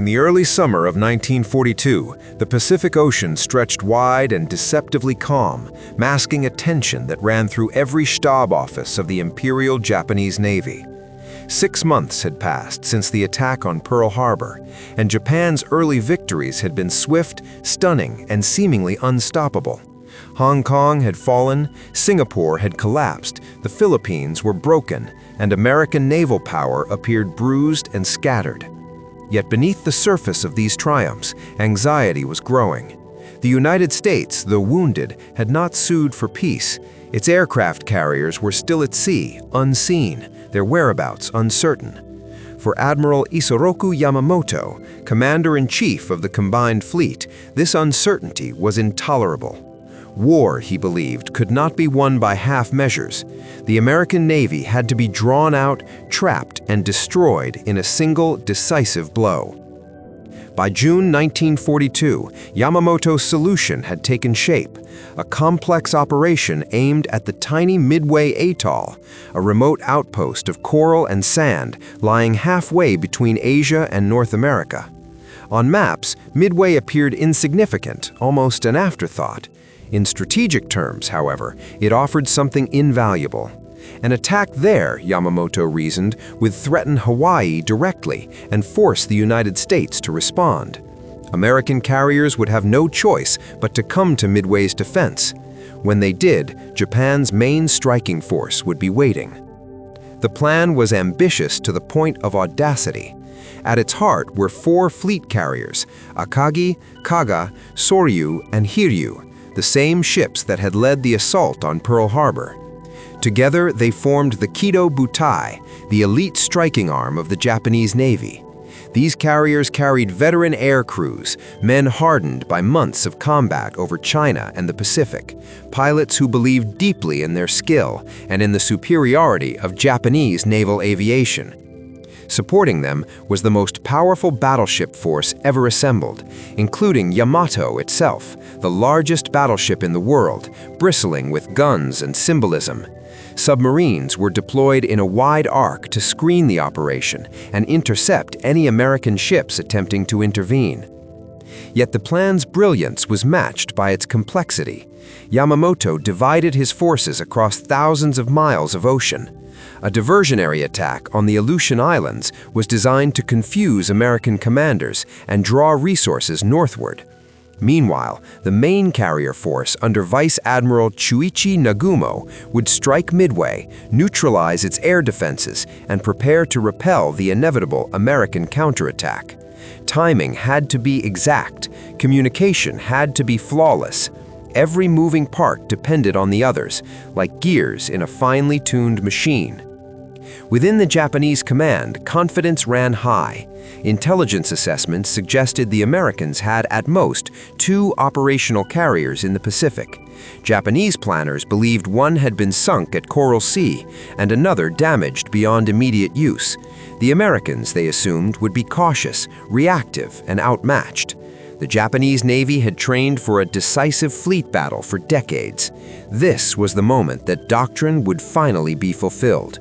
In the early summer of 1942, the Pacific Ocean stretched wide and deceptively calm, masking a tension that ran through every stab office of the Imperial Japanese Navy. 6 months had passed since the attack on Pearl Harbor, and Japan's early victories had been swift, stunning, and seemingly unstoppable. Hong Kong had fallen, Singapore had collapsed, the Philippines were broken, and American naval power appeared bruised and scattered. Yet beneath the surface of these triumphs, anxiety was growing. The United States, though wounded, had not sued for peace. Its aircraft carriers were still at sea, unseen, their whereabouts uncertain. For Admiral Isoroku Yamamoto, Commander-in-Chief of the Combined Fleet, this uncertainty was intolerable. War, he believed, could not be won by half measures. The American Navy had to be drawn out, trapped, and destroyed in a single, decisive blow. By June 1942, Yamamoto's solution had taken shape, a complex operation aimed at the tiny Midway Atoll, a remote outpost of coral and sand lying halfway between Asia and North America. On maps, Midway appeared insignificant, almost an afterthought. In strategic terms, however, it offered something invaluable. An attack there, Yamamoto reasoned, would threaten Hawaii directly and force the United States to respond. American carriers would have no choice but to come to Midway's defense. When they did, Japan's main striking force would be waiting. The plan was ambitious to the point of audacity. At its heart were 4 fleet carriers, Akagi, Kaga, Soryu, and Hiryu, the same ships that had led the assault on Pearl Harbor. Together, they formed the Kido Butai, the elite striking arm of the Japanese Navy. These carriers carried veteran air crews, men hardened by months of combat over China and the Pacific, pilots who believed deeply in their skill and in the superiority of Japanese naval aviation. Supporting them was the most powerful battleship force ever assembled, including Yamato itself, the largest battleship in the world, bristling with guns and symbolism. Submarines were deployed in a wide arc to screen the operation and intercept any American ships attempting to intervene. Yet the plan's brilliance was matched by its complexity. Yamamoto divided his forces across thousands of miles of ocean. A diversionary attack on the Aleutian Islands was designed to confuse American commanders and draw resources northward. Meanwhile, the main carrier force under Vice Admiral Chuichi Nagumo would strike Midway, neutralize its air defenses, and prepare to repel the inevitable American counterattack. Timing had to be exact, communication had to be flawless. Every moving part depended on the others, like gears in a finely tuned machine. Within the Japanese command, confidence ran high. Intelligence assessments suggested the Americans had at most 2 operational carriers in the Pacific. Japanese planners believed one had been sunk at Coral Sea and another damaged beyond immediate use. The Americans, they assumed, would be cautious, reactive, and outmatched. The Japanese Navy had trained for a decisive fleet battle for decades. This was the moment that doctrine would finally be fulfilled.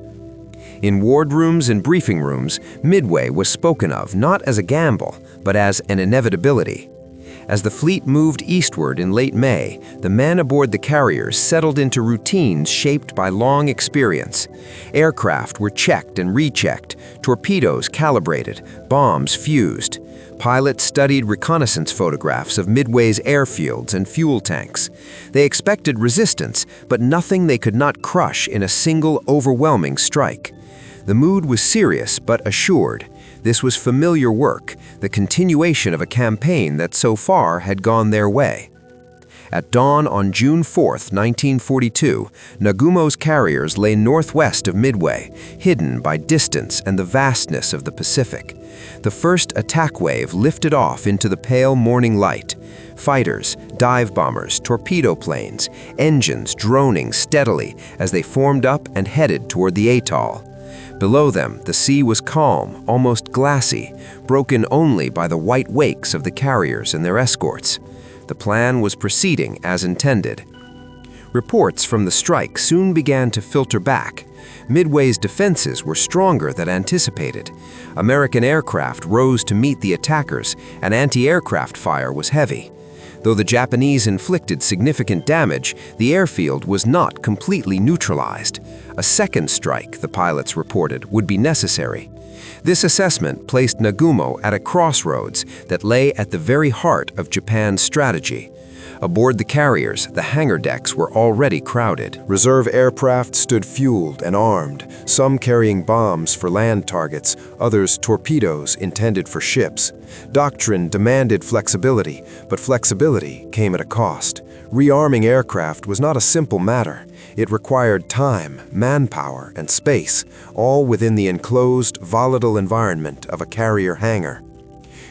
In wardrooms and briefing rooms, Midway was spoken of not as a gamble, but as an inevitability. As the fleet moved eastward in late May, the men aboard the carriers settled into routines shaped by long experience. Aircraft were checked and rechecked, torpedoes calibrated, bombs fused. Pilots studied reconnaissance photographs of Midway's airfields and fuel tanks. They expected resistance, but nothing they could not crush in a single overwhelming strike. The mood was serious but assured. This was familiar work, the continuation of a campaign that so far had gone their way. At dawn on June 4, 1942, Nagumo's carriers lay northwest of Midway, hidden by distance and the vastness of the Pacific. The first attack wave lifted off into the pale morning light. Fighters, dive bombers, torpedo planes, engines droning steadily as they formed up and headed toward the atoll. Below them, the sea was calm, almost glassy, broken only by the white wakes of the carriers and their escorts. The plan was proceeding as intended. Reports from the strike soon began to filter back. Midway's defenses were stronger than anticipated. American aircraft rose to meet the attackers, and anti-aircraft fire was heavy. Though the Japanese inflicted significant damage, the airfield was not completely neutralized. A second strike, the pilots reported, would be necessary. This assessment placed Nagumo at a crossroads that lay at the very heart of Japan's strategy. Aboard the carriers, the hangar decks were already crowded. Reserve aircraft stood fueled and armed, some carrying bombs for land targets, others torpedoes intended for ships. Doctrine demanded flexibility, but flexibility came at a cost. Rearming aircraft was not a simple matter. It required time, manpower, and space, all within the enclosed, volatile environment of a carrier hangar.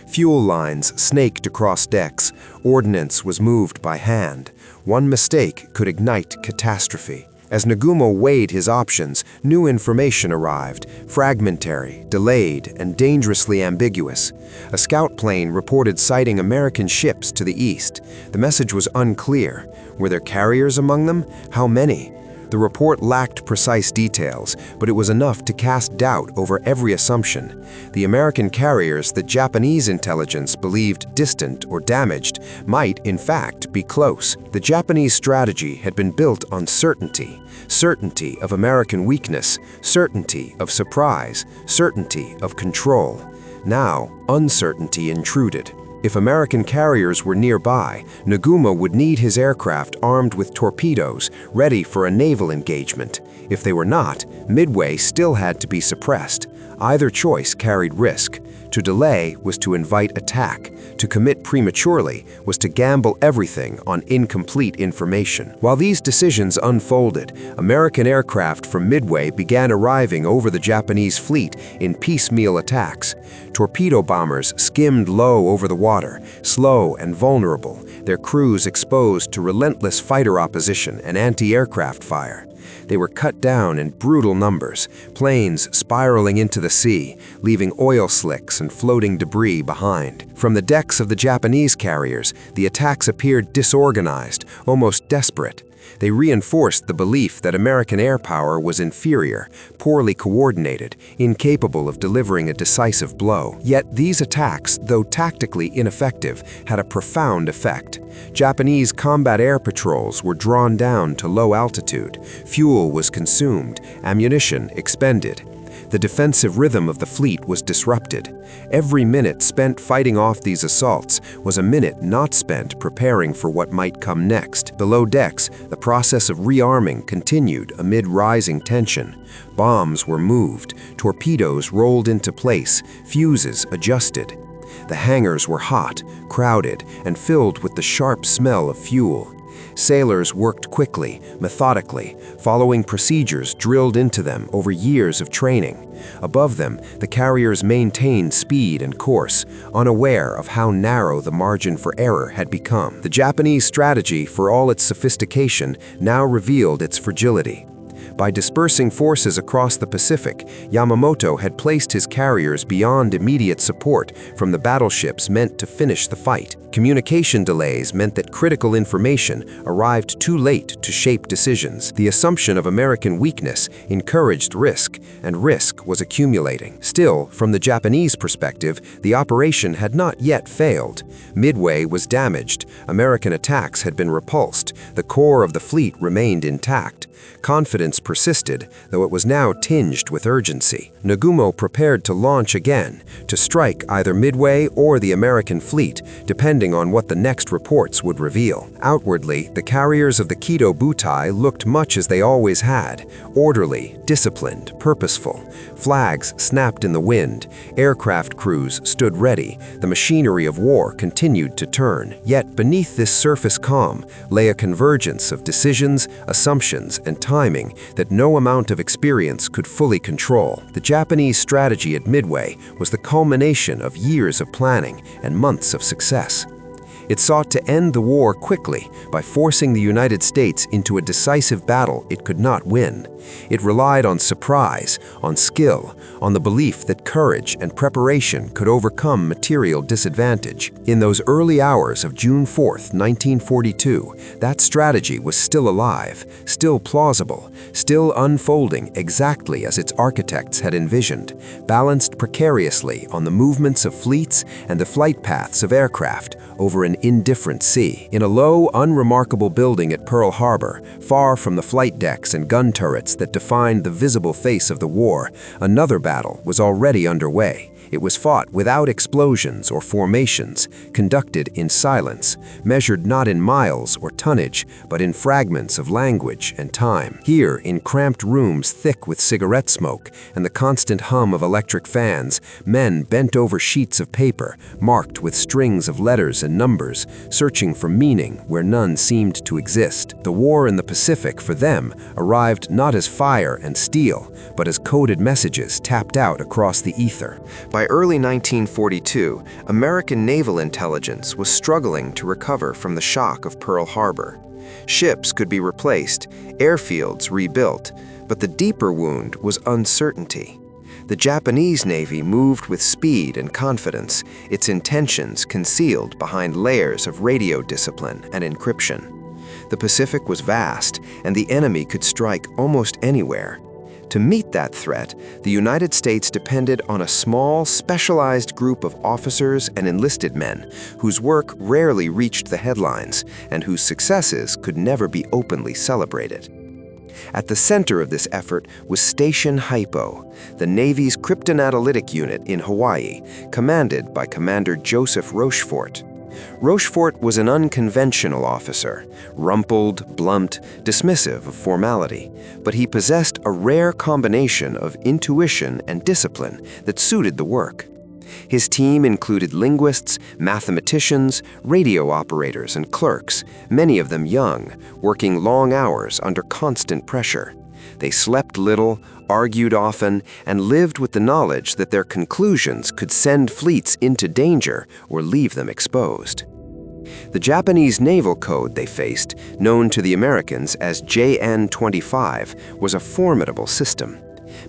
Fuel lines snaked across decks. Ordnance was moved by hand. One mistake could ignite catastrophe. As Nagumo weighed his options, new information arrived, fragmentary, delayed, and dangerously ambiguous. A scout plane reported sighting American ships to the east. The message was unclear. Were there carriers among them? How many? The report lacked precise details, but it was enough to cast doubt over every assumption. The American carriers that Japanese intelligence believed distant or damaged might, in fact, be close. The Japanese strategy had been built on certainty. Certainty of American weakness, certainty of surprise, certainty of control. Now, uncertainty intruded. If American carriers were nearby, Nagumo would need his aircraft armed with torpedoes, ready for a naval engagement. If they were not, Midway still had to be suppressed. Either choice carried risk. To delay was to invite attack. To commit prematurely was to gamble everything on incomplete information. While these decisions unfolded, American aircraft from Midway began arriving over the Japanese fleet in piecemeal attacks. Torpedo bombers skimmed low over the water, slow and vulnerable, their crews exposed to relentless fighter opposition and anti-aircraft fire. They were cut down in brutal numbers, planes spiraling into the sea, leaving oil slicks and floating debris behind. From the decks of the Japanese carriers, the attacks appeared disorganized, almost desperate. They reinforced the belief that American air power was inferior, poorly coordinated, incapable of delivering a decisive blow. Yet these attacks, though tactically ineffective, had a profound effect. Japanese combat air patrols were drawn down to low altitude, fuel was consumed, ammunition expended. The defensive rhythm of the fleet was disrupted. Every minute spent fighting off these assaults was a minute not spent preparing for what might come next. Below decks, the process of rearming continued amid rising tension. Bombs were moved, torpedoes rolled into place, fuses adjusted. The hangars were hot, crowded, and filled with the sharp smell of fuel. Sailors worked quickly, methodically, following procedures drilled into them over years of training. Above them, the carriers maintained speed and course, unaware of how narrow the margin for error had become. The Japanese strategy, for all its sophistication, now revealed its fragility. By dispersing forces across the Pacific, Yamamoto had placed his carriers beyond immediate support from the battleships meant to finish the fight. Communication delays meant that critical information arrived too late to shape decisions. The assumption of American weakness encouraged risk, and risk was accumulating. Still, from the Japanese perspective, the operation had not yet failed. Midway was damaged, American attacks had been repulsed, the core of the fleet remained intact. Confidence persisted, though it was now tinged with urgency. Nagumo prepared to launch again, to strike either Midway or the American fleet, depending on what the next reports would reveal. Outwardly, the carriers of the Kido Butai looked much as they always had, orderly, disciplined, purposeful. Flags snapped in the wind, aircraft crews stood ready, the machinery of war continued to turn. Yet beneath this surface calm lay a convergence of decisions, assumptions, and timing that no amount of experience could fully control. The Japanese strategy at Midway was the culmination of years of planning and months of success. It sought to end the war quickly by forcing the United States into a decisive battle it could not win. It relied on surprise, on skill, on the belief that courage and preparation could overcome material disadvantage. In those early hours of June 4, 1942, that strategy was still alive, still plausible, still unfolding exactly as its architects had envisioned, balanced precariously on the movements of fleets and the flight paths of aircraft over an indifferent sea. In a low, unremarkable building at Pearl Harbor, far from the flight decks and gun turrets that defined the visible face of the war, another battle was already underway. It was fought without explosions or formations, conducted in silence, measured not in miles or tonnage, but in fragments of language and time. Here, in cramped rooms thick with cigarette smoke and the constant hum of electric fans, men bent over sheets of paper, marked with strings of letters and numbers, searching for meaning where none seemed to exist. The war in the Pacific, for them, arrived not as fire and steel, but as coded messages tapped out across the ether. By early 1942, American naval intelligence was struggling to recover from the shock of Pearl Harbor. Ships could be replaced, airfields rebuilt, but the deeper wound was uncertainty. The Japanese Navy moved with speed and confidence, its intentions concealed behind layers of radio discipline and encryption. The Pacific was vast, and the enemy could strike almost anywhere. To meet that threat, the United States depended on a small, specialized group of officers and enlisted men whose work rarely reached the headlines and whose successes could never be openly celebrated. At the center of this effort was Station Hypo, the Navy's cryptanalytic unit in Hawaii, commanded by Commander Joseph Rochefort. Rochefort was an unconventional officer, rumpled, blunt, dismissive of formality, but he possessed a rare combination of intuition and discipline that suited the work. His team included linguists, mathematicians, radio operators, and clerks, many of them young, working long hours under constant pressure. They slept little, argued often, and lived with the knowledge that their conclusions could send fleets into danger or leave them exposed. The Japanese naval code they faced, known to the Americans as JN-25, was a formidable system.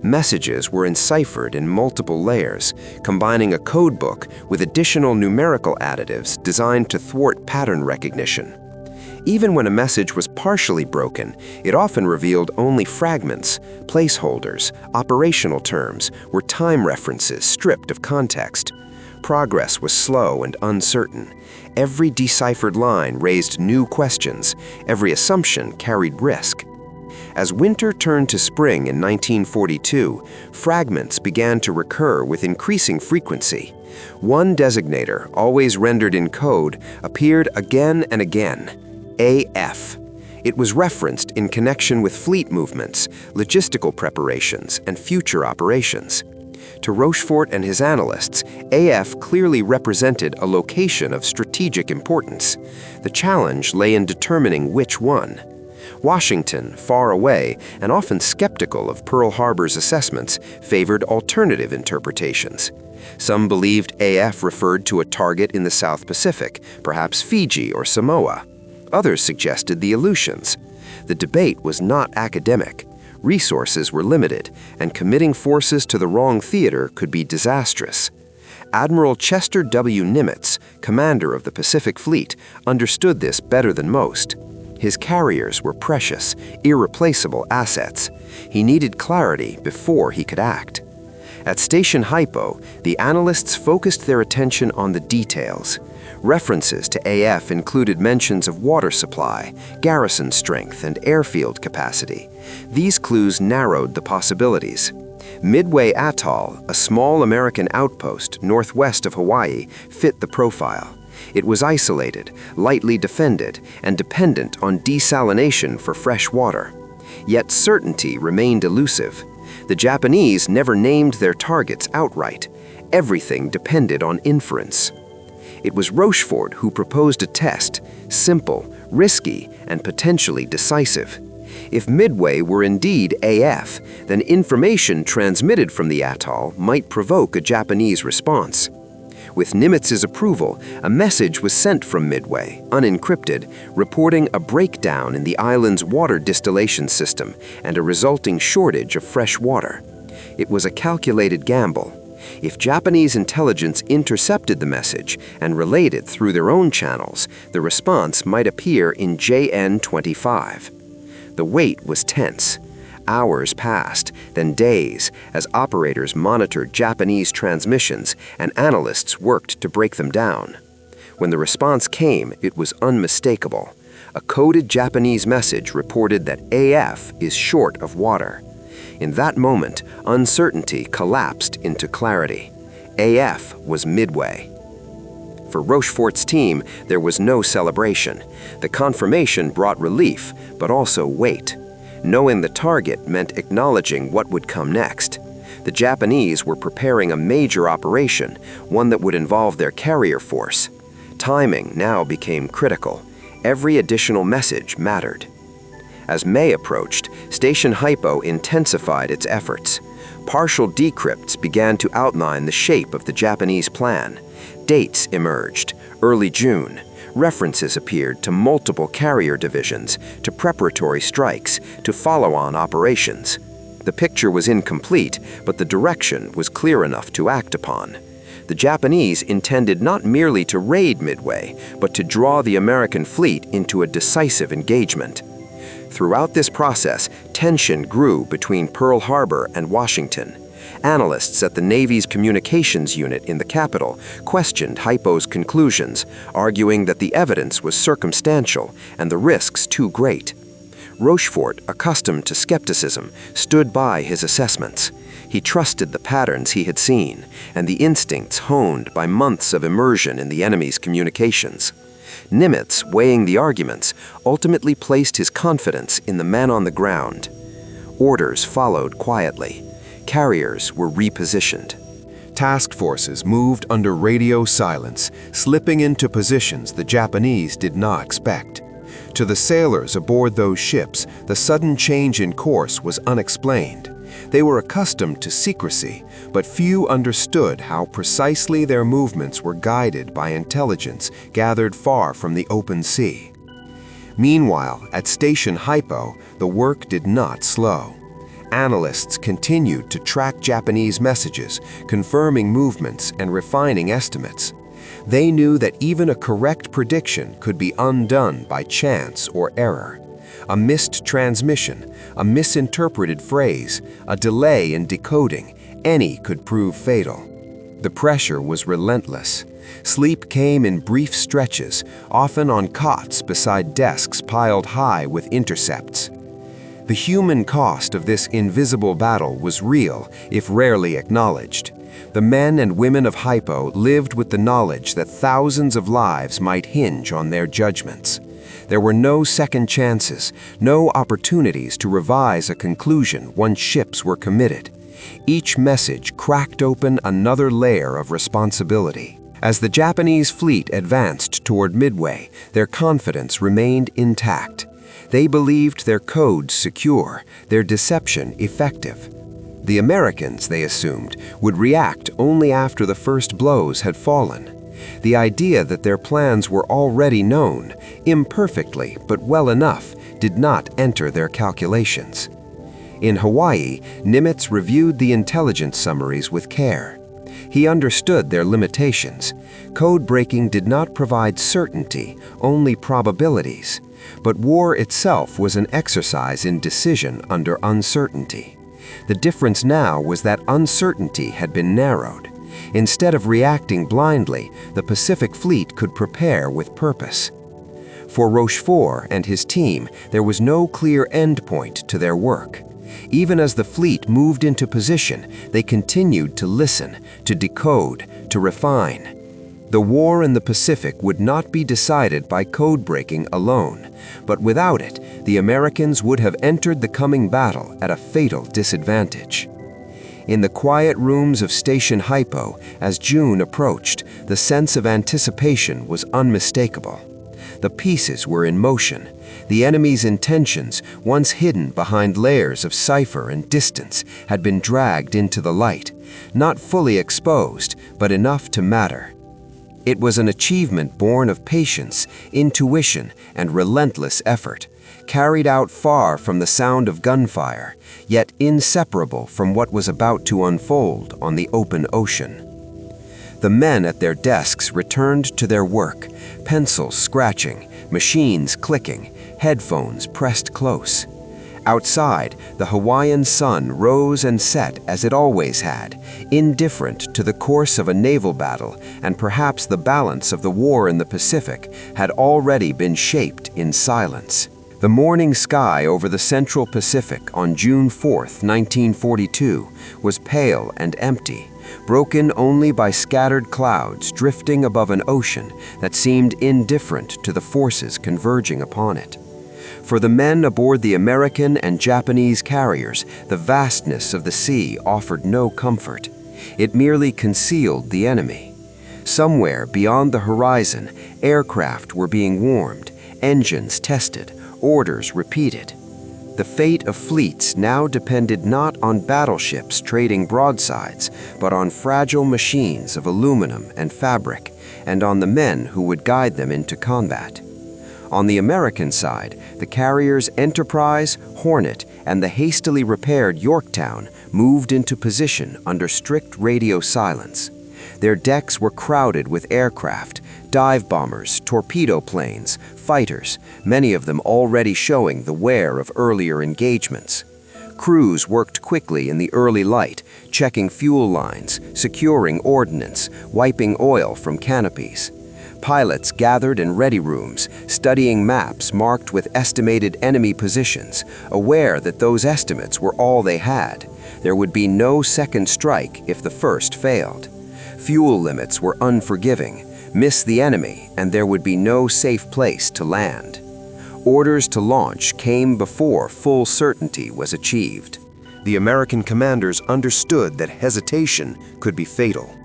Messages were enciphered in multiple layers, combining a code book with additional numerical additives designed to thwart pattern recognition. Even when a message was partially broken, it often revealed only fragments, placeholders, operational terms, or time references stripped of context. Progress was slow and uncertain. Every deciphered line raised new questions. Every assumption carried risk. As winter turned to spring in 1942, fragments began to recur with increasing frequency. One designator, always rendered in code, appeared again and again: AF. It was referenced in connection with fleet movements, logistical preparations, and future operations. To Rochefort and his analysts, AF clearly represented a location of strategic importance. The challenge lay in determining which one. Washington, far away and often skeptical of Pearl Harbor's assessments, favored alternative interpretations. Some believed AF referred to a target in the South Pacific, perhaps Fiji or Samoa. Others suggested the Aleutians. The debate was not academic. Resources were limited, and committing forces to the wrong theater could be disastrous. Admiral Chester W. Nimitz, commander of the Pacific Fleet, understood this better than most. His carriers were precious, irreplaceable assets. He needed clarity before he could act. At Station Hypo, the analysts focused their attention on the details. References to AF included mentions of water supply, garrison strength, and airfield capacity. These clues narrowed the possibilities. Midway Atoll, a small American outpost northwest of Hawaii, fit the profile. It was isolated, lightly defended, and dependent on desalination for fresh water. Yet certainty remained elusive. The Japanese never named their targets outright. Everything depended on inference. It was Rochefort who proposed a test, simple, risky, and potentially decisive. If Midway were indeed AF, then information transmitted from the atoll might provoke a Japanese response. With Nimitz's approval, a message was sent from Midway, unencrypted, reporting a breakdown in the island's water distillation system and a resulting shortage of fresh water. It was a calculated gamble. If Japanese intelligence intercepted the message and relayed it through their own channels, the response might appear in JN-25. The wait was tense. Hours passed, then days, as operators monitored Japanese transmissions and analysts worked to break them down. When the response came, it was unmistakable. A coded Japanese message reported that AF is short of water. In that moment, uncertainty collapsed into clarity. AF was Midway. For Rochefort's team, there was no celebration. The confirmation brought relief, but also weight. Knowing the target meant acknowledging what would come next. The Japanese were preparing a major operation, one that would involve their carrier force. Timing now became critical. Every additional message mattered. As May approached, Station Hypo intensified its efforts. Partial decrypts began to outline the shape of the Japanese plan. Dates emerged, early June. References appeared to multiple carrier divisions, to preparatory strikes, to follow-on operations. The picture was incomplete, but the direction was clear enough to act upon. The Japanese intended not merely to raid Midway, but to draw the American fleet into a decisive engagement. Throughout this process, tension grew between Pearl Harbor and Washington. Analysts at the Navy's communications unit in the capital questioned Hypo's conclusions, arguing that the evidence was circumstantial and the risks too great. Rochefort, accustomed to skepticism, stood by his assessments. He trusted the patterns he had seen and the instincts honed by months of immersion in the enemy's communications. Nimitz, weighing the arguments, ultimately placed his confidence in the man on the ground. Orders followed quietly. Carriers were repositioned. Task forces moved under radio silence, slipping into positions the Japanese did not expect. To the sailors aboard those ships, the sudden change in course was unexplained. They were accustomed to secrecy, but few understood how precisely their movements were guided by intelligence gathered far from the open sea. Meanwhile, at Station Hypo, the work did not slow. Analysts continued to track Japanese messages, confirming movements and refining estimates. They knew that even a correct prediction could be undone by chance or error. A missed transmission, a misinterpreted phrase, a delay in decoding, any could prove fatal. The pressure was relentless. Sleep came in brief stretches, often on cots beside desks piled high with intercepts. The human cost of this invisible battle was real, if rarely acknowledged. The men and women of Hypo lived with the knowledge that thousands of lives might hinge on their judgments. There were no second chances, no opportunities to revise a conclusion once ships were committed. Each message cracked open another layer of responsibility. As the Japanese fleet advanced toward Midway, their confidence remained intact. They believed their codes secure, their deception effective. The Americans, they assumed, would react only after the first blows had fallen. The idea that their plans were already known, imperfectly but well enough, did not enter their calculations. In Hawaii, Nimitz reviewed the intelligence summaries with care. He understood their limitations. Code breaking did not provide certainty, only probabilities. But war itself was an exercise in decision under uncertainty. The difference now was that uncertainty had been narrowed. Instead of reacting blindly, the Pacific Fleet could prepare with purpose. For Rochefort and his team, there was no clear endpoint to their work. Even as the fleet moved into position, they continued to listen, to decode, to refine. The war in the Pacific would not be decided by code breaking alone, but without it, the Americans would have entered the coming battle at a fatal disadvantage. In the quiet rooms of Station Hypo, as June approached, the sense of anticipation was unmistakable. The pieces were in motion. The enemy's intentions, once hidden behind layers of cipher and distance, had been dragged into the light, not fully exposed, but enough to matter. It was an achievement born of patience, intuition, and relentless effort, carried out far from the sound of gunfire, yet inseparable from what was about to unfold on the open ocean. The men at their desks returned to their work, pencils scratching, machines clicking, headphones pressed close. Outside, the Hawaiian sun rose and set as it always had, indifferent to the course of a naval battle, and perhaps the balance of the war in the Pacific had already been shaped in silence. The morning sky over the central Pacific on June 4, 1942, was pale and empty, broken only by scattered clouds drifting above an ocean that seemed indifferent to the forces converging upon it. For the men aboard the American and Japanese carriers, the vastness of the sea offered no comfort. It merely concealed the enemy. Somewhere beyond the horizon, aircraft were being warmed, engines tested, orders repeated. The fate of fleets now depended not on battleships trading broadsides, but on fragile machines of aluminum and fabric, and on the men who would guide them into combat. On the American side, the carriers Enterprise, Hornet, and the hastily repaired Yorktown moved into position under strict radio silence. Their decks were crowded with aircraft, dive bombers, torpedo planes, fighters, many of them already showing the wear of earlier engagements. Crews worked quickly in the early light, checking fuel lines, securing ordnance, wiping oil from canopies. Pilots gathered in ready rooms, studying maps marked with estimated enemy positions, aware that those estimates were all they had. There would be no second strike if the first failed. Fuel limits were unforgiving. Miss the enemy, and there would be no safe place to land. Orders to launch came before full certainty was achieved. The American commanders understood that hesitation could be fatal.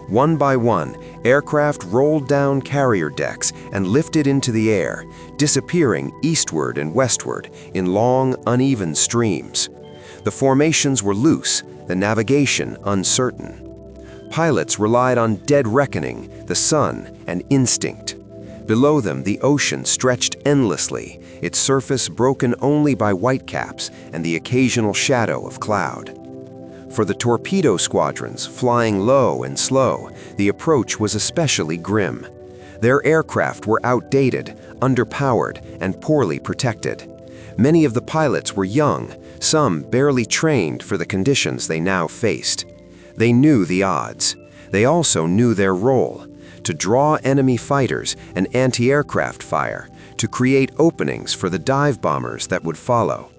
One by one, aircraft rolled down carrier decks and lifted into the air, disappearing eastward and westward in long, uneven streams. The formations were loose, the navigation uncertain. Pilots relied on dead reckoning, the sun, and instinct. Below them, the ocean stretched endlessly, its surface broken only by whitecaps and the occasional shadow of cloud. For the torpedo squadrons, flying low and slow, the approach was especially grim. Their aircraft were outdated, underpowered, and poorly protected. Many of the pilots were young, some barely trained for the conditions they now faced. They knew the odds. They also knew their role: to draw enemy fighters and anti-aircraft fire, to create openings for the dive bombers that would follow.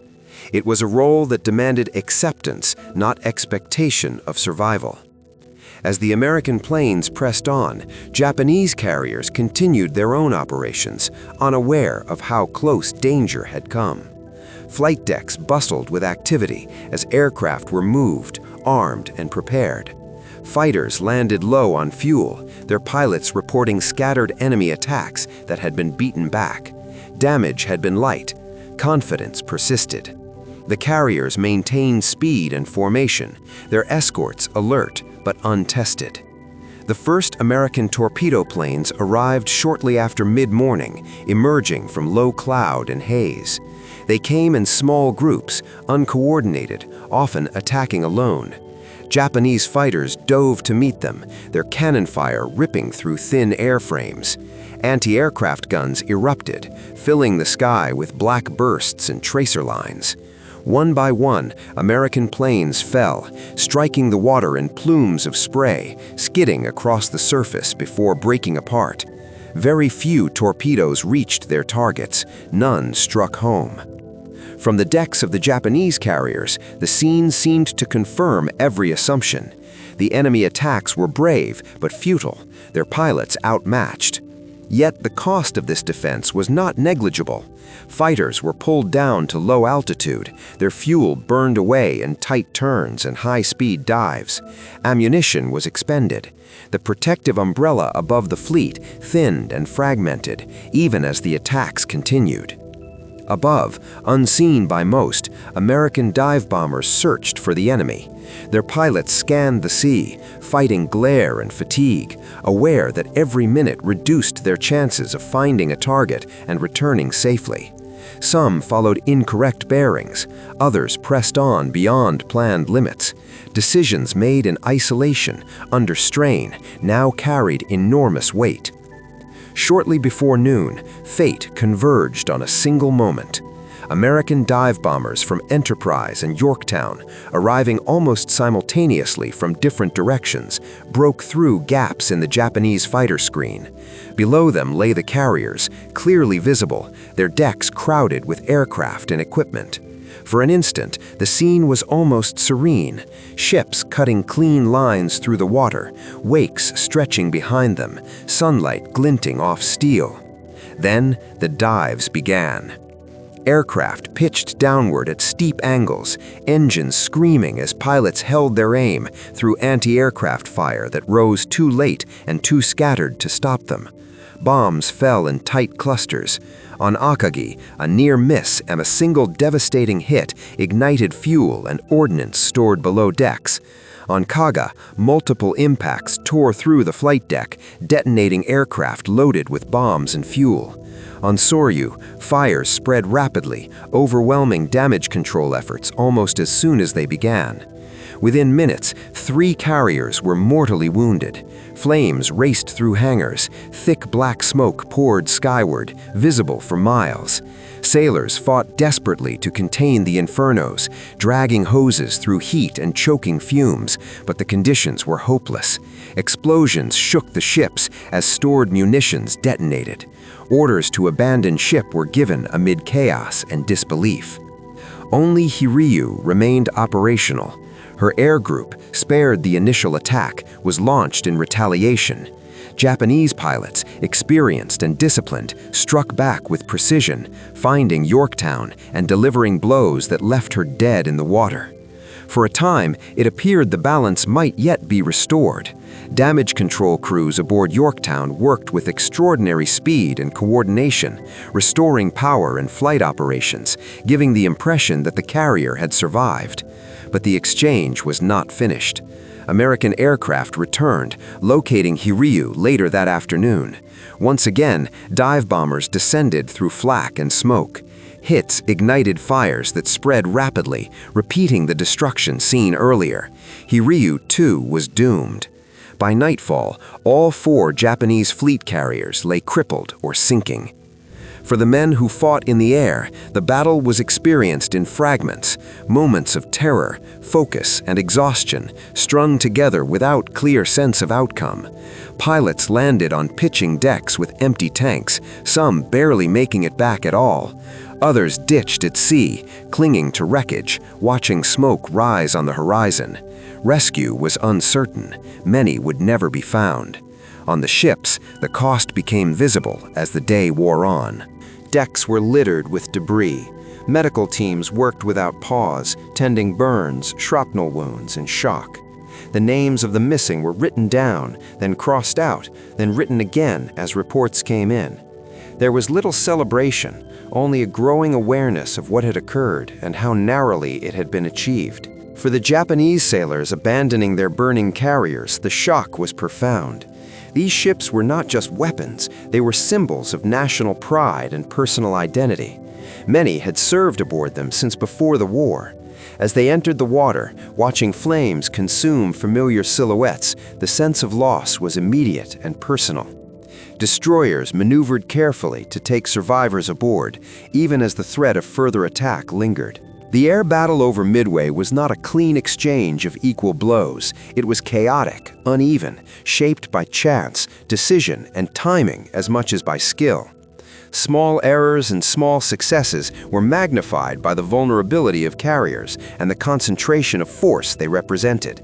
It was a role that demanded acceptance, not expectation of survival. As the American planes pressed on, Japanese carriers continued their own operations, unaware of how close danger had come. Flight decks bustled with activity as aircraft were moved, armed, and prepared. Fighters landed low on fuel, their pilots reporting scattered enemy attacks that had been beaten back. Damage had been light. Confidence persisted. The carriers maintained speed and formation, their escorts alert but untested. The first American torpedo planes arrived shortly after mid-morning, emerging from low cloud and haze. They came in small groups, uncoordinated, often attacking alone. Japanese fighters dove to meet them, their cannon fire ripping through thin airframes. Anti-aircraft guns erupted, filling the sky with black bursts and tracer lines. One by one, American planes fell, striking the water in plumes of spray, skidding across the surface before breaking apart. Very few torpedoes reached their targets, none struck home. From the decks of the Japanese carriers, the scene seemed to confirm every assumption. The enemy attacks were brave but futile, their pilots outmatched. Yet the cost of this defense was not negligible. Fighters were pulled down to low altitude, their fuel burned away in tight turns and high-speed dives. Ammunition was expended. The protective umbrella above the fleet thinned and fragmented, even as the attacks continued. Above, unseen by most, American dive bombers searched for the enemy. Their pilots scanned the sea, fighting glare and fatigue, aware that every minute reduced their chances of finding a target and returning safely. Some followed incorrect bearings, others pressed on beyond planned limits. Decisions made in isolation, under strain, now carried enormous weight. Shortly before noon, fate converged on a single moment. American dive bombers from Enterprise and Yorktown, arriving almost simultaneously from different directions, broke through gaps in the Japanese fighter screen. Below them lay the carriers, clearly visible, their decks crowded with aircraft and equipment. For an instant, the scene was almost serene, ships cutting clean lines through the water, wakes stretching behind them, sunlight glinting off steel. Then the dives began. Aircraft pitched downward at steep angles, engines screaming as pilots held their aim through anti-aircraft fire that rose too late and too scattered to stop them. Bombs fell in tight clusters. On Akagi, a near miss and a single devastating hit ignited fuel and ordnance stored below decks. On Kaga, multiple impacts tore through the flight deck, detonating aircraft loaded with bombs and fuel. On Soryu, fires spread rapidly, overwhelming damage control efforts almost as soon as they began. Within minutes, 3 carriers were mortally wounded. Flames raced through hangars, thick black smoke poured skyward, visible for miles. Sailors fought desperately to contain the infernos, dragging hoses through heat and choking fumes, but the conditions were hopeless. Explosions shook the ships as stored munitions detonated. Orders to abandon ship were given amid chaos and disbelief. Only Hiryu remained operational. Her air group, spared the initial attack, was launched in retaliation. Japanese pilots, experienced and disciplined, struck back with precision, finding Yorktown and delivering blows that left her dead in the water. For a time, it appeared the balance might yet be restored. Damage control crews aboard Yorktown worked with extraordinary speed and coordination, restoring power and flight operations, giving the impression that the carrier had survived. But the exchange was not finished. American aircraft returned, locating Hiryu later that afternoon. Once again, dive bombers descended through flak and smoke. Hits ignited fires that spread rapidly, repeating the destruction seen earlier. Hiryu, too, was doomed. By nightfall, all 4 Japanese fleet carriers lay crippled or sinking. For the men who fought in the air, the battle was experienced in fragments, moments of terror, focus, and exhaustion, strung together without clear sense of outcome. Pilots landed on pitching decks with empty tanks, some barely making it back at all. Others ditched at sea, clinging to wreckage, watching smoke rise on the horizon. Rescue was uncertain. Many would never be found. On the ships, the cost became visible as the day wore on. Decks were littered with debris. Medical teams worked without pause, tending burns, shrapnel wounds, and shock. The names of the missing were written down, then crossed out, then written again as reports came in. There was little celebration, only a growing awareness of what had occurred and how narrowly it had been achieved. For the Japanese sailors abandoning their burning carriers, the shock was profound. These ships were not just weapons, they were symbols of national pride and personal identity. Many had served aboard them since before the war. As they entered the water, watching flames consume familiar silhouettes, the sense of loss was immediate and personal. Destroyers maneuvered carefully to take survivors aboard, even as the threat of further attack lingered. The air battle over Midway was not a clean exchange of equal blows. It was chaotic, uneven, shaped by chance, decision, and timing as much as by skill. Small errors and small successes were magnified by the vulnerability of carriers and the concentration of force they represented.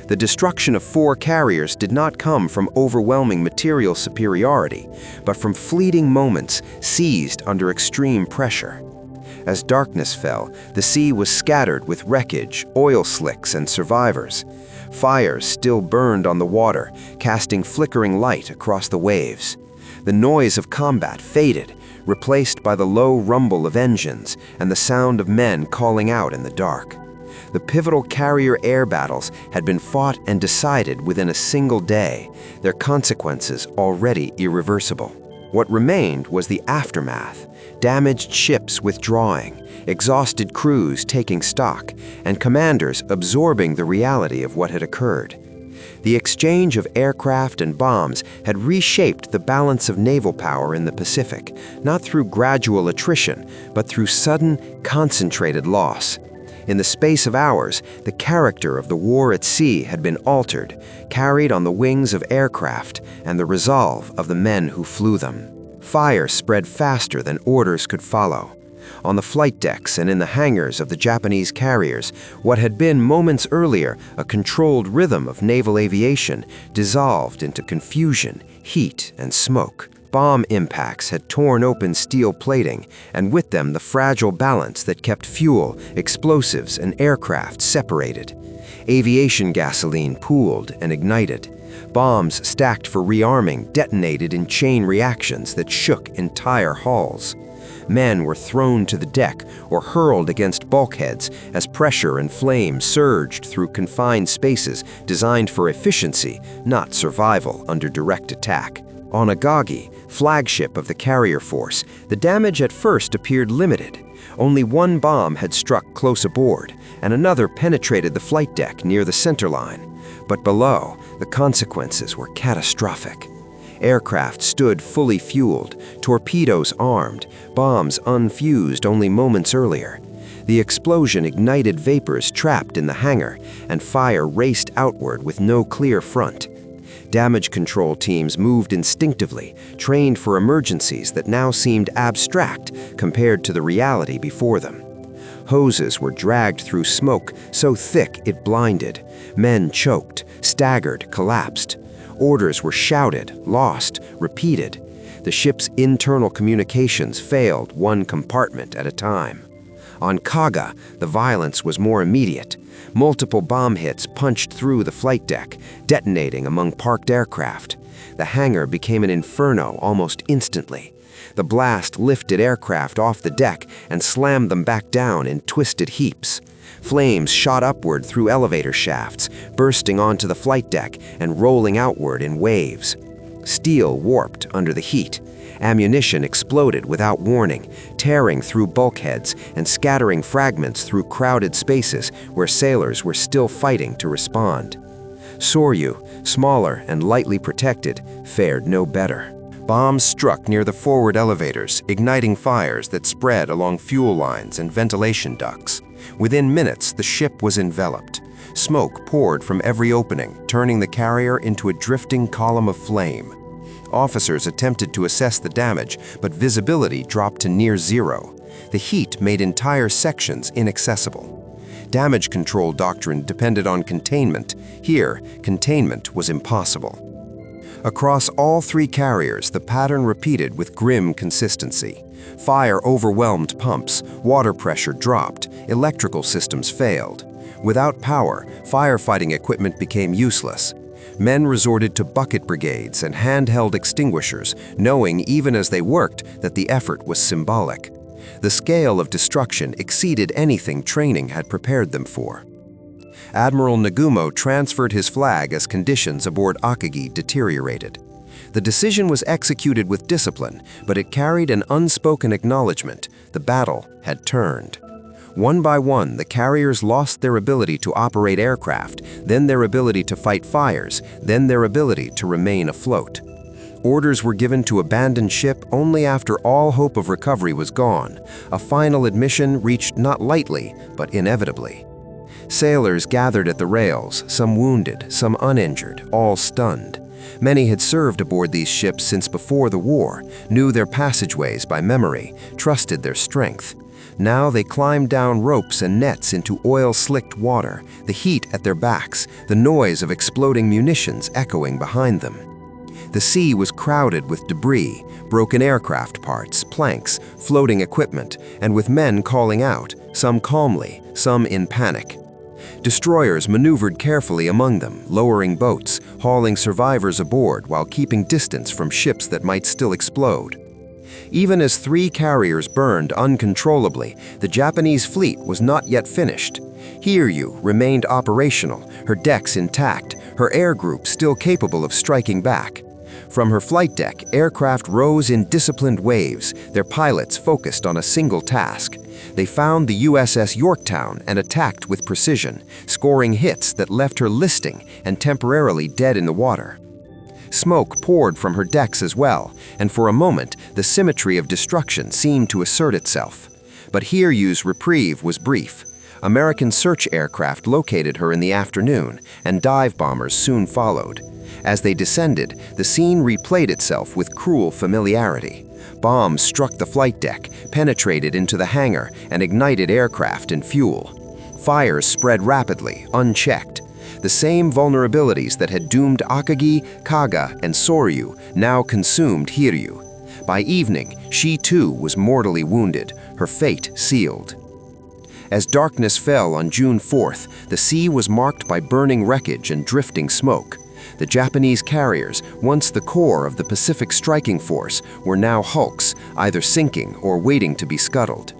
The destruction of 4 carriers did not come from overwhelming material superiority, but from fleeting moments seized under extreme pressure. As darkness fell, the sea was scattered with wreckage, oil slicks, and survivors. Fires still burned on the water, casting flickering light across the waves. The noise of combat faded, replaced by the low rumble of engines and the sound of men calling out in the dark. The pivotal carrier-air battles had been fought and decided within a single day, their consequences already irreversible. What remained was the aftermath: damaged ships withdrawing, exhausted crews taking stock, and commanders absorbing the reality of what had occurred. The exchange of aircraft and bombs had reshaped the balance of naval power in the Pacific, not through gradual attrition, but through sudden, concentrated loss. In the space of hours, the character of the war at sea had been altered, carried on the wings of aircraft and the resolve of the men who flew them. Fire spread faster than orders could follow. On the flight decks and in the hangars of the Japanese carriers, what had been moments earlier a controlled rhythm of naval aviation dissolved into confusion, heat, and smoke. Bomb impacts had torn open steel plating, and with them the fragile balance that kept fuel, explosives, and aircraft separated. Aviation gasoline pooled and ignited. Bombs stacked for rearming detonated in chain reactions that shook entire hulls. Men were thrown to the deck or hurled against bulkheads as pressure and flame surged through confined spaces designed for efficiency, not survival under direct attack. On Agagi, flagship of the carrier force, the damage at first appeared limited. Only one bomb had struck close aboard, and another penetrated the flight deck near the centerline. But below, the consequences were catastrophic. Aircraft stood fully fueled, torpedoes armed, bombs unfused only moments earlier. The explosion ignited vapors trapped in the hangar, and fire raced outward with no clear front. Damage control teams moved instinctively, trained for emergencies that now seemed abstract compared to the reality before them. Hoses were dragged through smoke so thick it blinded. Men choked, staggered, collapsed. Orders were shouted, lost, repeated. The ship's internal communications failed one compartment at a time. On Kaga, the violence was more immediate. Multiple bomb hits punched through the flight deck, detonating among parked aircraft. The hangar became an inferno almost instantly. The blast lifted aircraft off the deck and slammed them back down in twisted heaps. Flames shot upward through elevator shafts, bursting onto the flight deck and rolling outward in waves. Steel warped under the heat. Ammunition exploded without warning, tearing through bulkheads and scattering fragments through crowded spaces where sailors were still fighting to respond. Soryu, smaller and lightly protected, fared no better. Bombs struck near the forward elevators, igniting fires that spread along fuel lines and ventilation ducts. Within minutes, the ship was enveloped. Smoke poured from every opening, turning the carrier into a drifting column of flame. Officers attempted to assess the damage, but visibility dropped to near zero. The heat made entire sections inaccessible. Damage control doctrine depended on containment. Here, containment was impossible. Across all three carriers, the pattern repeated with grim consistency. Fire overwhelmed pumps, water pressure dropped, electrical systems failed. Without power, firefighting equipment became useless. Men resorted to bucket brigades and handheld extinguishers, knowing even as they worked that the effort was symbolic. The scale of destruction exceeded anything training had prepared them for. Admiral Nagumo transferred his flag as conditions aboard Akagi deteriorated. The decision was executed with discipline, but it carried an unspoken acknowledgement: the battle had turned. One by one, the carriers lost their ability to operate aircraft, then their ability to fight fires, then their ability to remain afloat. Orders were given to abandon ship only after all hope of recovery was gone. A final admission reached not lightly, but inevitably. Sailors gathered at the rails, some wounded, some uninjured, all stunned. Many had served aboard these ships since before the war, knew their passageways by memory, trusted their strength. Now they climbed down ropes and nets into oil-slicked water, the heat at their backs, the noise of exploding munitions echoing behind them. The sea was crowded with debris, broken aircraft parts, planks, floating equipment, and with men calling out, some calmly, some in panic. Destroyers maneuvered carefully among them, lowering boats, hauling survivors aboard while keeping distance from ships that might still explode. Even as 3 carriers burned uncontrollably, the Japanese fleet was not yet finished. Hiryu remained operational, her decks intact, her air group still capable of striking back. From her flight deck, aircraft rose in disciplined waves, their pilots focused on a single task. They found the USS Yorktown and attacked with precision, scoring hits that left her listing and temporarily dead in the water. Smoke poured from her decks as well, and for a moment, the symmetry of destruction seemed to assert itself. But Hiryu's reprieve was brief. American search aircraft located her in the afternoon, and dive bombers soon followed. As they descended, the scene replayed itself with cruel familiarity. Bombs struck the flight deck, penetrated into the hangar, and ignited aircraft and fuel. Fires spread rapidly, unchecked. The same vulnerabilities that had doomed Akagi, Kaga, and Soryu now consumed Hiryu. By evening, she too was mortally wounded, her fate sealed. As darkness fell on June 4th, the sea was marked by burning wreckage and drifting smoke. The Japanese carriers, once the core of the Pacific Striking Force, were now hulks, either sinking or waiting to be scuttled.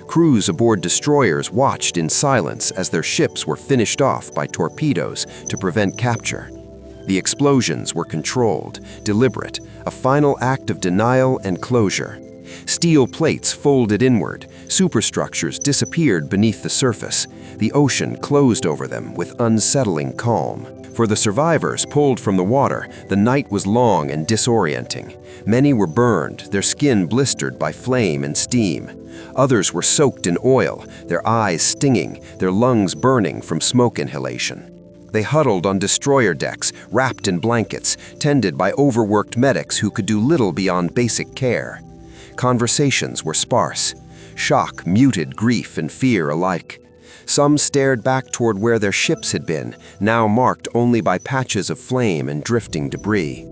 Crews aboard destroyers watched in silence as their ships were finished off by torpedoes to prevent capture. The explosions were controlled, deliberate, a final act of denial and closure. Steel plates folded inward, superstructures disappeared beneath the surface. The ocean closed over them with unsettling calm. For the survivors pulled from the water, the night was long and disorienting. Many were burned, their skin blistered by flame and steam. Others were soaked in oil, their eyes stinging, their lungs burning from smoke inhalation. They huddled on destroyer decks, wrapped in blankets, tended by overworked medics who could do little beyond basic care. Conversations were sparse. Shock muted grief and fear alike. Some stared back toward where their ships had been, now marked only by patches of flame and drifting debris.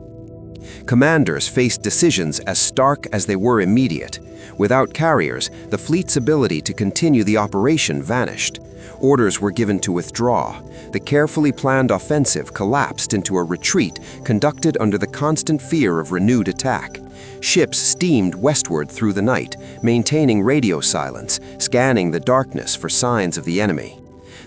Commanders faced decisions as stark as they were immediate. Without carriers, the fleet's ability to continue the operation vanished. Orders were given to withdraw. The carefully planned offensive collapsed into a retreat conducted under the constant fear of renewed attack. Ships steamed westward through the night, maintaining radio silence, scanning the darkness for signs of the enemy.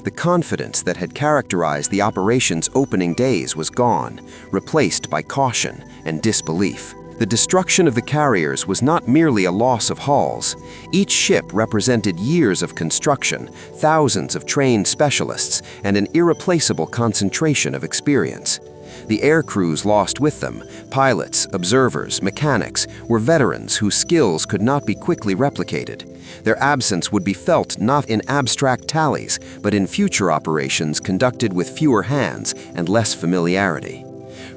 The confidence that had characterized the operation's opening days was gone, replaced by caution and disbelief. The destruction of the carriers was not merely a loss of hulls. Each ship represented years of construction, thousands of trained specialists, and an irreplaceable concentration of experience. The air crews lost with them, pilots, observers, mechanics, were veterans whose skills could not be quickly replicated. Their absence would be felt not in abstract tallies, but in future operations conducted with fewer hands and less familiarity.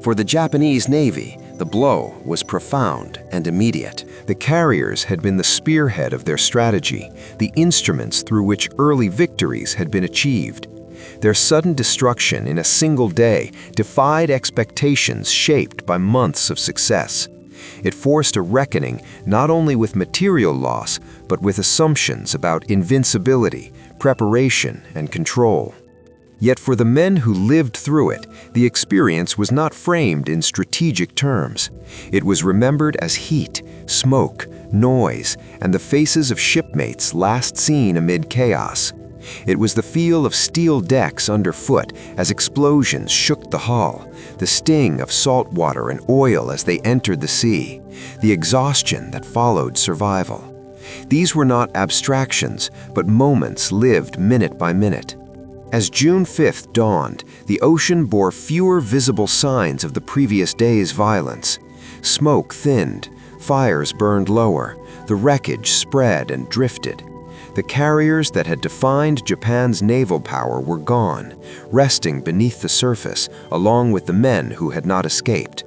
For the Japanese Navy, the blow was profound and immediate. The carriers had been the spearhead of their strategy, the instruments through which early victories had been achieved. Their sudden destruction in a single day defied expectations shaped by months of success. It forced a reckoning not only with material loss, but with assumptions about invincibility, preparation, and control. Yet for the men who lived through it, the experience was not framed in strategic terms. It was remembered as heat, smoke, noise, and the faces of shipmates last seen amid chaos. It was the feel of steel decks underfoot as explosions shook the hull, the sting of salt water and oil as they entered the sea, the exhaustion that followed survival. These were not abstractions, but moments lived minute by minute. As June 5th dawned, the ocean bore fewer visible signs of the previous day's violence. Smoke thinned, fires burned lower, the wreckage spread and drifted. The carriers that had defined Japan's naval power were gone, resting beneath the surface along with the men who had not escaped.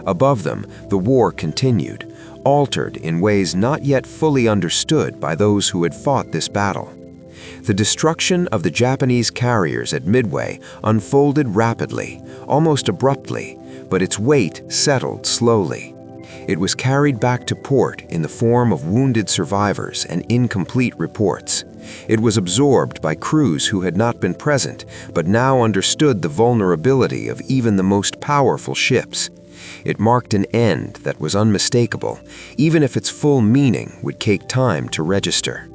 Above them, the war continued, altered in ways not yet fully understood by those who had fought this battle. The destruction of the Japanese carriers at Midway unfolded rapidly, almost abruptly, but its weight settled slowly. It was carried back to port in the form of wounded survivors and incomplete reports. It was absorbed by crews who had not been present, but now understood the vulnerability of even the most powerful ships. It marked an end that was unmistakable, even if its full meaning would take time to register.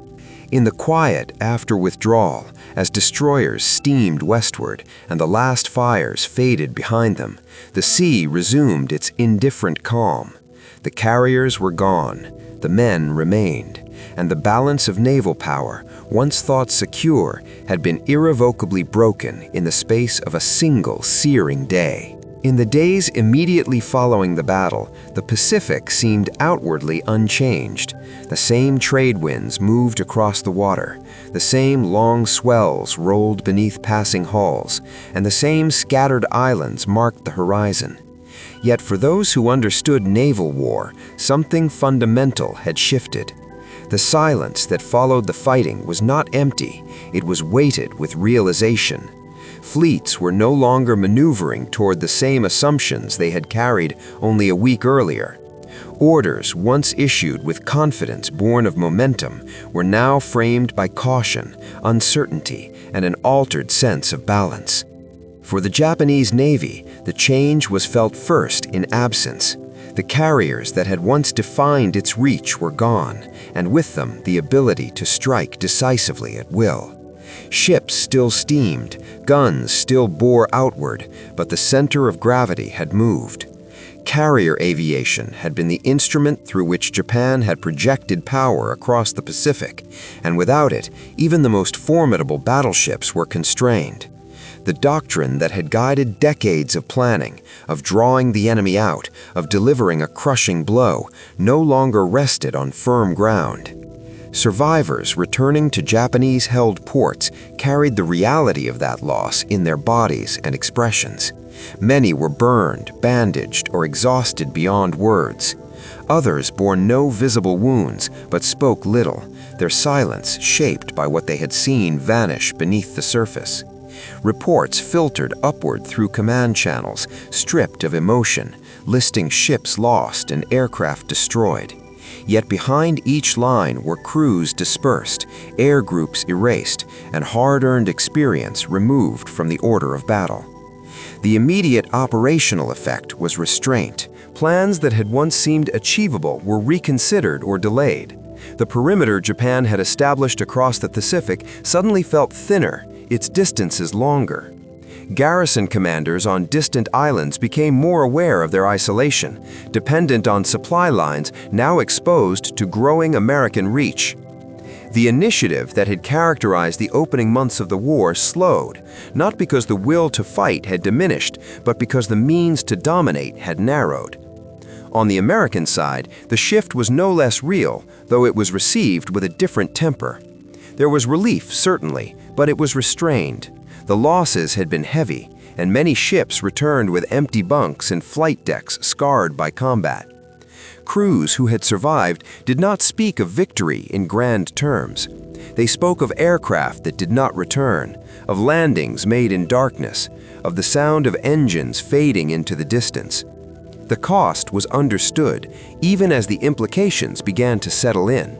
In the quiet after withdrawal, as destroyers steamed westward and the last fires faded behind them, the sea resumed its indifferent calm. The carriers were gone, the men remained, and the balance of naval power, once thought secure, had been irrevocably broken in the space of a single searing day. In the days immediately following the battle, the Pacific seemed outwardly unchanged. The same trade winds moved across the water, the same long swells rolled beneath passing hulls, and the same scattered islands marked the horizon. Yet for those who understood naval war, something fundamental had shifted. The silence that followed the fighting was not empty, it was weighted with realization. Fleets were no longer maneuvering toward the same assumptions they had carried only a week earlier. Orders once issued with confidence born of momentum were now framed by caution, uncertainty, and an altered sense of balance. For the Japanese Navy, the change was felt first in absence. The carriers that had once defined its reach were gone, and with them the ability to strike decisively at will. Ships still steamed, guns still bore outward, but the center of gravity had moved. Carrier aviation had been the instrument through which Japan had projected power across the Pacific, and without it, even the most formidable battleships were constrained. The doctrine that had guided decades of planning, of drawing the enemy out, of delivering a crushing blow, no longer rested on firm ground. Survivors returning to Japanese-held ports carried the reality of that loss in their bodies and expressions. Many were burned, bandaged, or exhausted beyond words. Others bore no visible wounds, but spoke little, their silence shaped by what they had seen vanish beneath the surface. Reports filtered upward through command channels, stripped of emotion, listing ships lost and aircraft destroyed. Yet behind each line were crews dispersed, air groups erased, and hard-earned experience removed from the order of battle. The immediate operational effect was restraint. Plans that had once seemed achievable were reconsidered or delayed. The perimeter Japan had established across the Pacific suddenly felt thinner, its distances longer. Garrison commanders on distant islands became more aware of their isolation, dependent on supply lines now exposed to growing American reach. The initiative that had characterized the opening months of the war slowed, not because the will to fight had diminished, but because the means to dominate had narrowed. On the American side, the shift was no less real, though it was received with a different temper. There was relief, certainly, but it was restrained. The losses had been heavy, and many ships returned with empty bunks and flight decks scarred by combat. Crews who had survived did not speak of victory in grand terms. They spoke of aircraft that did not return, of landings made in darkness, of the sound of engines fading into the distance. The cost was understood, even as the implications began to settle in.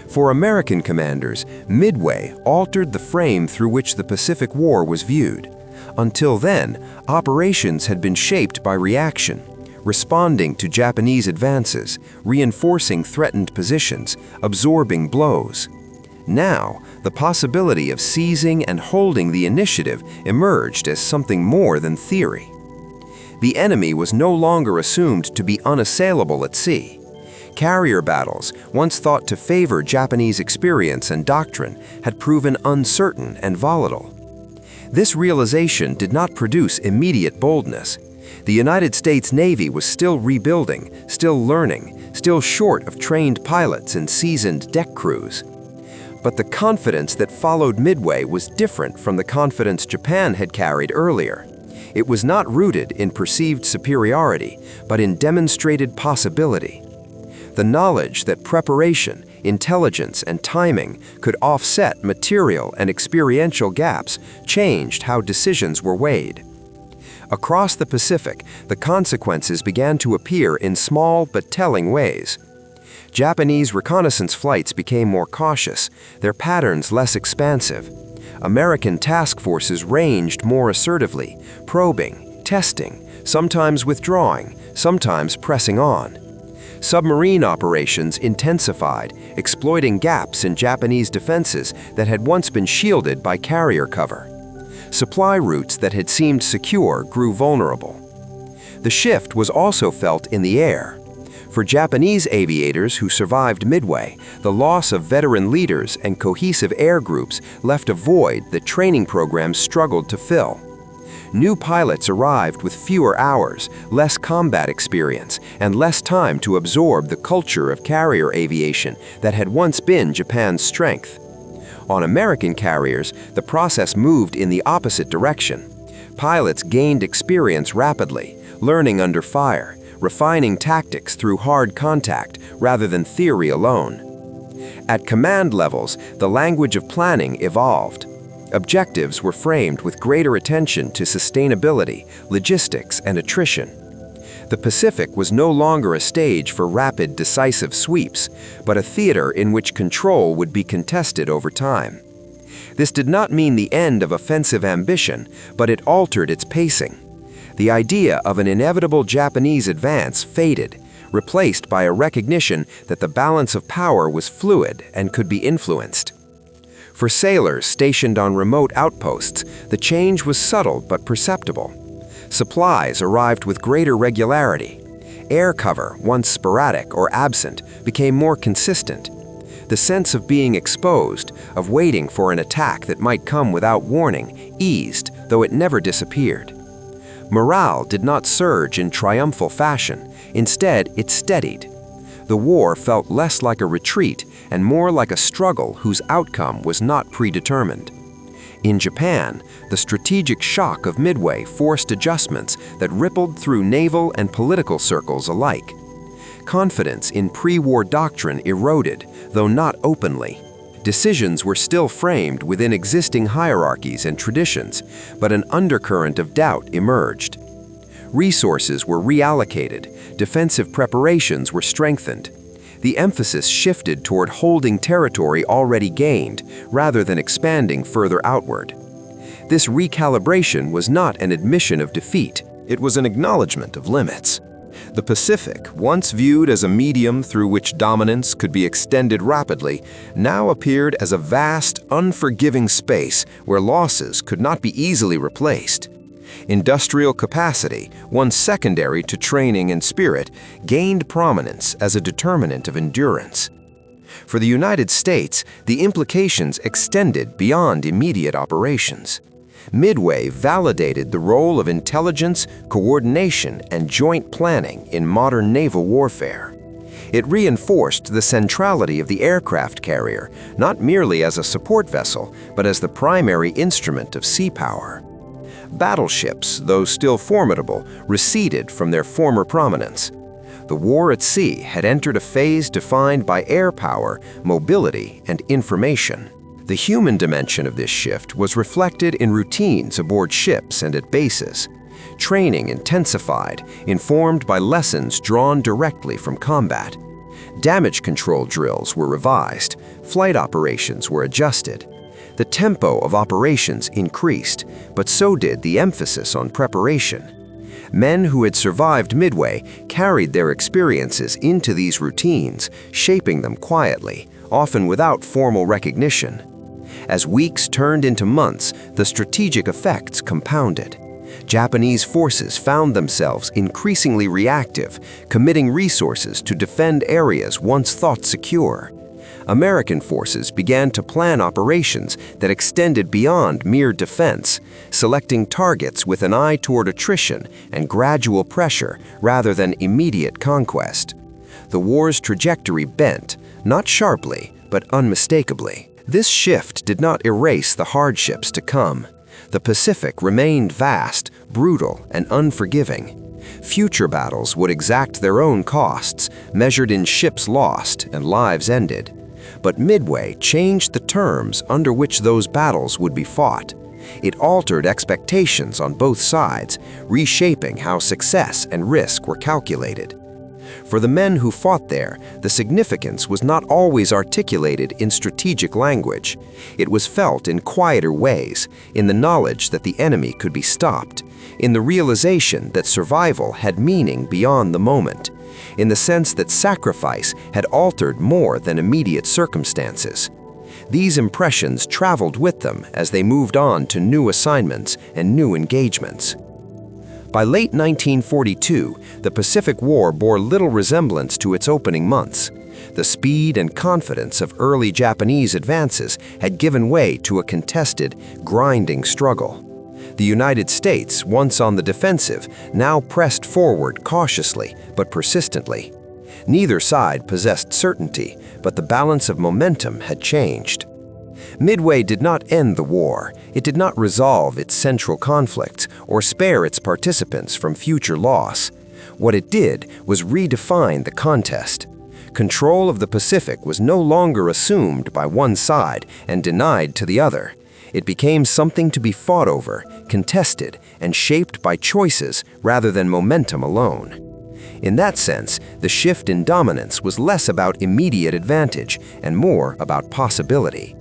For American commanders, Midway altered the frame through which the Pacific War was viewed. Until then, operations had been shaped by reaction, responding to Japanese advances, reinforcing threatened positions, absorbing blows. Now, the possibility of seizing and holding the initiative emerged as something more than theory. The enemy was no longer assumed to be unassailable at sea. Carrier battles, once thought to favor Japanese experience and doctrine, had proven uncertain and volatile. This realization did not produce immediate boldness. The United States Navy was still rebuilding, still learning, still short of trained pilots and seasoned deck crews. But the confidence that followed Midway was different from the confidence Japan had carried earlier. It was not rooted in perceived superiority, but in demonstrated possibility. The knowledge that preparation, intelligence, and timing could offset material and experiential gaps changed how decisions were weighed. Across the Pacific, the consequences began to appear in small but telling ways. Japanese reconnaissance flights became more cautious, their patterns less expansive. American task forces ranged more assertively, probing, testing, sometimes withdrawing, sometimes pressing on. Submarine operations intensified, exploiting gaps in Japanese defenses that had once been shielded by carrier cover. Supply routes that had seemed secure grew vulnerable. The shift was also felt in the air. For Japanese aviators who survived Midway, the loss of veteran leaders and cohesive air groups left a void that training programs struggled to fill. New pilots arrived with fewer hours, less combat experience, and less time to absorb the culture of carrier aviation that had once been Japan's strength. On American carriers, the process moved in the opposite direction. Pilots gained experience rapidly, learning under fire, refining tactics through hard contact rather than theory alone. At command levels, the language of planning evolved. Objectives were framed with greater attention to sustainability, logistics, and attrition. The Pacific was no longer a stage for rapid, decisive sweeps, but a theater in which control would be contested over time. This did not mean the end of offensive ambition, but it altered its pacing. The idea of an inevitable Japanese advance faded, replaced by a recognition that the balance of power was fluid and could be influenced. For sailors stationed on remote outposts, the change was subtle but perceptible. Supplies arrived with greater regularity. Air cover, once sporadic or absent, became more consistent. The sense of being exposed, of waiting for an attack that might come without warning, eased, though it never disappeared. Morale did not surge in triumphal fashion. Instead, it steadied. The war felt less like a retreat and more like a struggle whose outcome was not predetermined. In Japan, the strategic shock of Midway forced adjustments that rippled through naval and political circles alike. Confidence in pre-war doctrine eroded, though not openly. Decisions were still framed within existing hierarchies and traditions, but an undercurrent of doubt emerged. Resources were reallocated, defensive preparations were strengthened. The emphasis shifted toward holding territory already gained, rather than expanding further outward. This recalibration was not an admission of defeat, it was an acknowledgement of limits. The Pacific, once viewed as a medium through which dominance could be extended rapidly, now appeared as a vast, unforgiving space where losses could not be easily replaced. Industrial capacity, once secondary to training and spirit, gained prominence as a determinant of endurance. For the United States, the implications extended beyond immediate operations. Midway validated the role of intelligence, coordination, and joint planning in modern naval warfare. It reinforced the centrality of the aircraft carrier, not merely as a support vessel, but as the primary instrument of sea power. Battleships, though still formidable, receded from their former prominence. The war at sea had entered a phase defined by air power, mobility, and information. The human dimension of this shift was reflected in routines aboard ships and at bases. Training intensified, informed by lessons drawn directly from combat. Damage control drills were revised, flight operations were adjusted. The tempo of operations increased, but so did the emphasis on preparation. Men who had survived Midway carried their experiences into these routines, shaping them quietly, often without formal recognition. As weeks turned into months, the strategic effects compounded. Japanese forces found themselves increasingly reactive, committing resources to defend areas once thought secure. American forces began to plan operations that extended beyond mere defense, selecting targets with an eye toward attrition and gradual pressure rather than immediate conquest. The war's trajectory bent, not sharply, but unmistakably. This shift did not erase the hardships to come. The Pacific remained vast, brutal, and unforgiving. Future battles would exact their own costs, measured in ships lost and lives ended. But Midway changed the terms under which those battles would be fought. It altered expectations on both sides, reshaping how success and risk were calculated. For the men who fought there, the significance was not always articulated in strategic language. It was felt in quieter ways, in the knowledge that the enemy could be stopped, in the realization that survival had meaning beyond the moment, in the sense that sacrifice had altered more than immediate circumstances. These impressions traveled with them as they moved on to new assignments and new engagements. By late 1942, the Pacific War bore little resemblance to its opening months. The speed and confidence of early Japanese advances had given way to a contested, grinding struggle. The United States, once on the defensive, now pressed forward cautiously but persistently. Neither side possessed certainty, but the balance of momentum had changed. Midway did not end the war. It did not resolve its central conflicts or spare its participants from future loss. What it did was redefine the contest. Control of the Pacific was no longer assumed by one side and denied to the other. It became something to be fought over, contested, and shaped by choices rather than momentum alone. In that sense, the shift in dominance was less about immediate advantage and more about possibility.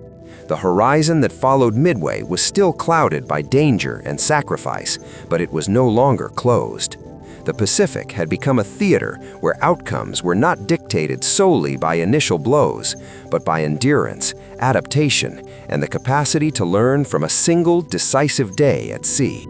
The horizon that followed Midway was still clouded by danger and sacrifice, but it was no longer closed. The Pacific had become a theater where outcomes were not dictated solely by initial blows, but by endurance, adaptation, and the capacity to learn from a single decisive day at sea.